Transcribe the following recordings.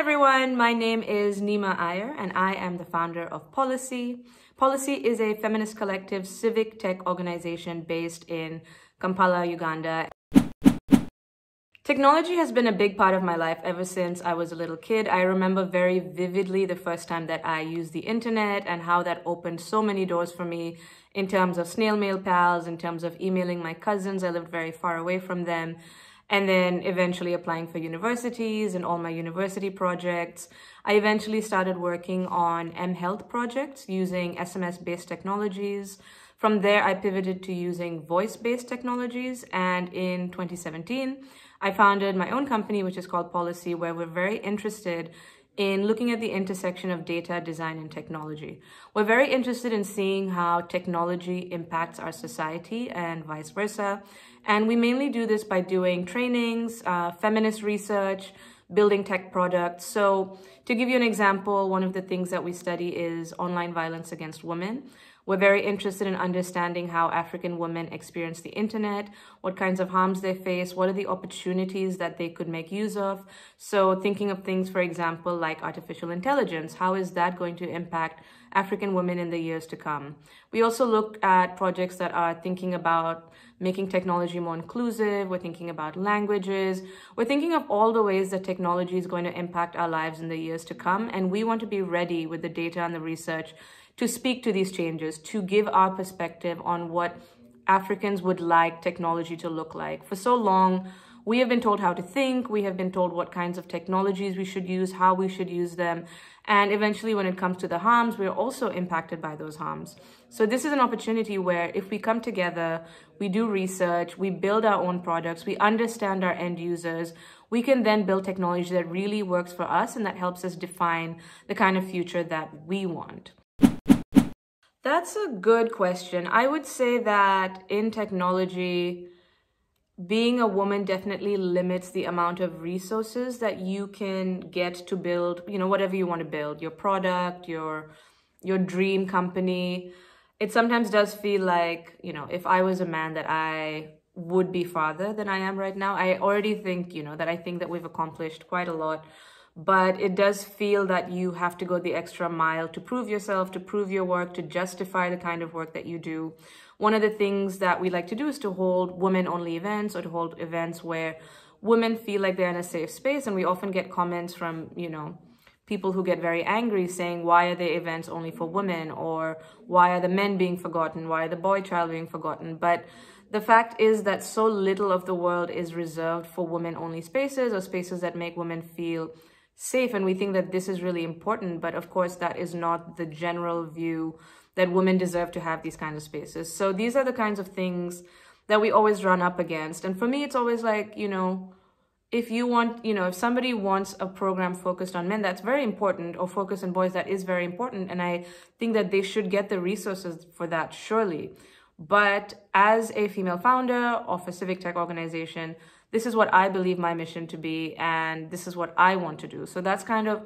everyone, my name is Neema and I am the founder of Pollicy. Pollicy is a feminist collective civic tech organization based in Kampala, Uganda. Technology has been a big part of my life ever since I was a little kid. I remember very vividly the first time that I used the internet and how that opened so many doors for me in terms of snail mail pals, in terms of emailing my cousins. I lived very far away from them. And then eventually applying for universities and all my university projects. I eventually started working on mHealth projects using SMS-based technologies. From there, I pivoted to using voice-based technologies. And in 2017, I founded my own company, which is called Pollicy, where we're very interested in looking at the intersection of data, design, and technology. We're very interested in seeing how technology impacts our society and vice versa. And we mainly do this by doing trainings, feminist research, building tech products. So to give you an example, one of the things that we study is online violence against women. We're very interested in understanding how African women experience the internet, what kinds of harms they face, what are the opportunities that they could make use of. So thinking of things, for example, like artificial intelligence, how is that going to impact African women in the years to come? We also look at projects that are thinking about making technology more inclusive. We're thinking about languages. We're thinking of all the ways that technology is going to impact our lives in the years to come. And we want to be ready with the data and the research to speak to these changes, to give our perspective on what Africans would like technology to look like. For so long, we have been told how to think, we have been told what kinds of technologies we should use, how we should use them, and eventually when it comes to the harms, we're also impacted by those harms. So this is an opportunity where if we come together, we do research, we build our own products, we understand our end users, we can then build technology that really works for us and that helps us define the kind of future that we want. That's a good question. I would say that in technology, being a woman definitely limits the amount of resources that you can get to build, whatever you want to build, your product, your dream company. It sometimes does feel like, if I was a man, that I would be farther than I am right now. I already think, that we've accomplished quite a lot. But it does feel that you have to go the extra mile to prove yourself, to prove your work, to justify the kind of work that you do. One of the things that we like to do is to hold women-only events or to hold events where women feel like they're in a safe space. And we often get comments from, people who get very angry saying, why are the events only for women? Or why are the men being forgotten? Why are the boy child being forgotten? But the fact is that so little of the world is reserved for women-only spaces or spaces that make women feel safe, and we think that this is really important, but of course that is not the general view that women deserve to have these kinds of spaces. So these are the kinds of things that we always run up against. And for me, it's always like, if you want, if somebody wants a program focused on men, that's very important, or focused on boys, that is very important. And I think that they should get the resources for that, surely. But as a female founder of a civic tech organization, this is what I believe my mission to be, and this is what I want to do. So that's kind of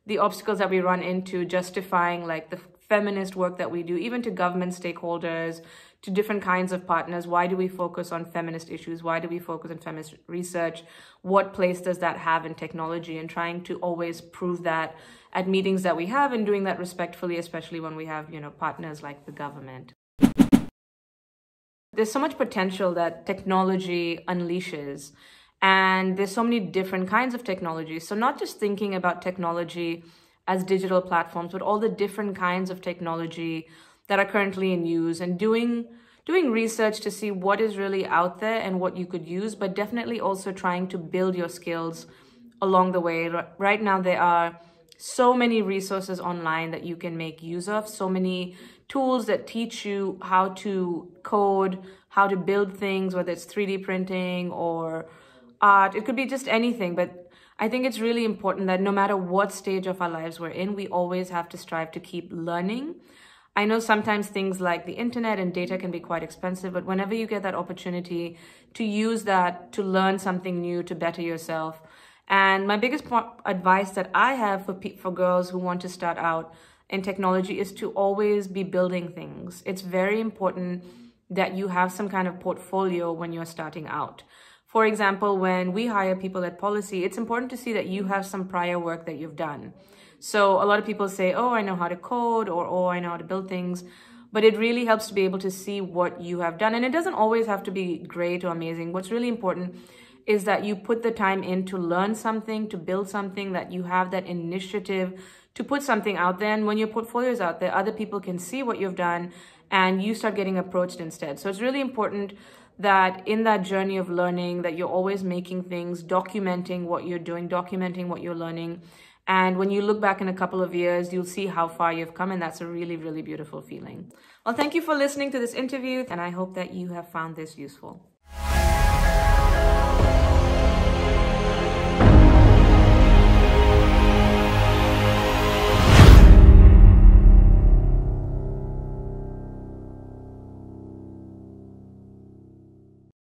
the obstacles that we run into, justifying like the feminist work that we do, even to government stakeholders, to different kinds of partners. Why do we focus on feminist issues? Why do we focus on feminist research? What place does that have in technology? And trying to always prove that at meetings that we have, and doing that respectfully, especially when we have, partners like the government. There's so much potential that technology unleashes, and there's so many different kinds of technology. So not just thinking about technology as digital platforms, but all the different kinds of technology that are currently in use, and doing research to see what is really out there and what you could use, but definitely also trying to build your skills along the way. Right now, there are so many resources online that you can make use of, so many tools that teach you how to code, how to build things, whether it's 3D printing or art. It could be just anything, but I think it's really important that no matter what stage of our lives we're in, we always have to strive to keep learning. I know sometimes things like the internet and data can be quite expensive, but whenever you get that opportunity to use that to learn something new, to better yourself. And my biggest advice that I have for girls who want to start out in technology is to always be building things. It's very important that you have some kind of portfolio when you're starting out. For example, when we hire people at Pollicy, it's important to see that you have some prior work that you've done. So a lot of people say, oh, I know how to code, or oh, I know how to build things. But it really helps to be able to see what you have done. And it doesn't always have to be great or amazing. What's really important is that you put the time in to learn something, to build something, that you have that initiative to put something out there. And when your portfolio is out there, other people can see what you've done and you start getting approached instead. So it's really important that in that journey of learning, that you're always making things, documenting what you're doing, documenting what you're learning. And when you look back in a couple of years, you'll see how far you've come. And that's a really, really beautiful feeling. Well, thank you for listening to this interview. And I hope that you have found this useful.